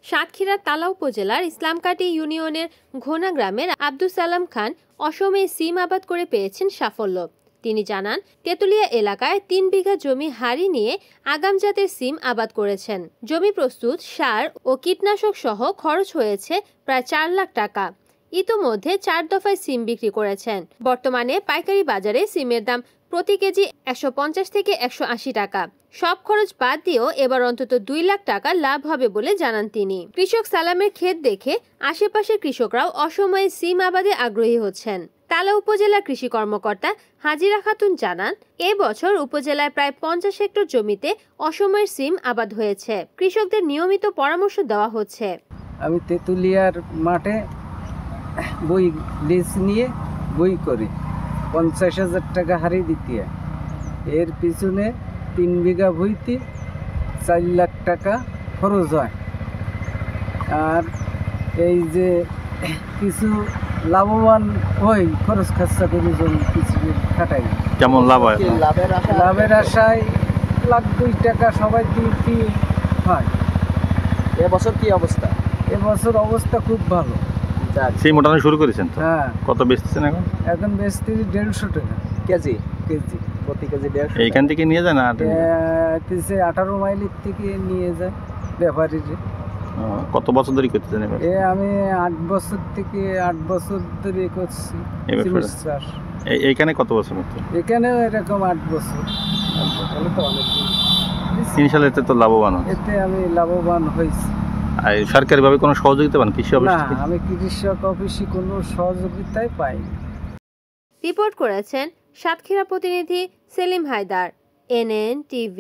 সাতক্ষীরার তালা উপজেলার ইসলামকাটি ইউনিয়নের ঘোনা গ্রামের আব্দুস সালাম খান অসময়ে সিম আবাদ করে পেয়েছেন সাফল্য। তিনি জানান, তেতুলিয়া এলাকায় ৩ বিঘা জমি হাড়ি নিয়ে আগাম জাতের সিম আবাদ করেছেন। জমি প্রস্তুত, সার ও কীটনাশক সহ খরচ হয়েছে প্রায় ৪ লাখ টাকা। ইতোমধ্যে ৪ দফায় সিম বিক্রি করেছেন। বর্তমানে পাইকারি বাজারে সিমের দাম প্রতি কেজি ১৫০ থেকে ১৮০ টাকা। সব খরচ বাদ দিয়েও এবার অন্তত ২ লাখ টাকা লাভ হবে বলে জানান তিনি। কৃষক সালামের ক্ষেত দেখে আশেপাশের কৃষকরাও অসময়ে সিম আবাদে আগ্রহী হচ্ছেন। তালা উপজেলা কৃষি কর্মকর্তা হাজিরা খাতুন জানান, এবছর উপজেলায় প্রায় ৫০ হেক্টর জমিতে অসময়ের সিম আবাদ হয়েছে। কৃষকদের নিয়মিত পরামর্শ দেওয়া হচ্ছে। আমি তেতুলিয়ার মাঠে বই লিজ নিয়ে বই করি, ৫০,০০০ টাকা হারিয়ে দিতে হয়। এর পিছনে ৩ বিঘা ভুঁইতে ৪ লাখ টাকা খরচ হয়। আর এই যে কিছু লাভবান হই, খরচ খরচা করে জমি কিছু খাটাই। কেমন লাভ হয়? লাভের আশায় 1,২ টাকা সবাই দিতে হয়। এবছর কি অবস্থা? এবছর অবস্থা খুব ভালো। সিম ওঠানো শুরু করেছেন তো? হ্যাঁ। কত বেচতেছেন এখন? এখন বেচতে 150 টাকা কেজি। প্রতি কেজি 150। এইখান থেকে নিয়ে যায় না? 18 মাইলের থেকে নিয়ে যায় ব্যাপারীরা। কত বছর ধরে করতেছেন এবার? আমি 8 বছর ধরে করছি সিমেন্ট চাষ। এইখানে কত বছর হতো? এখানে এরকম 8 বছর। তাহলে তো অনেক। ইনশাআল্লাহ এতে তো লাভবান হয়। এতে আমি লাভবান হয়েছি। আর সরকারিভাবে কোনো সহযোগিতা পান কৃষি অফিস থেকে? না, আমি কৃষক অফিসে কোনো সহযোগিতাই পাইনি। রিপোর্ট করেছেন সাতক্ষীরা প্রতিনিধি সেলিম হায়দার, NN TV।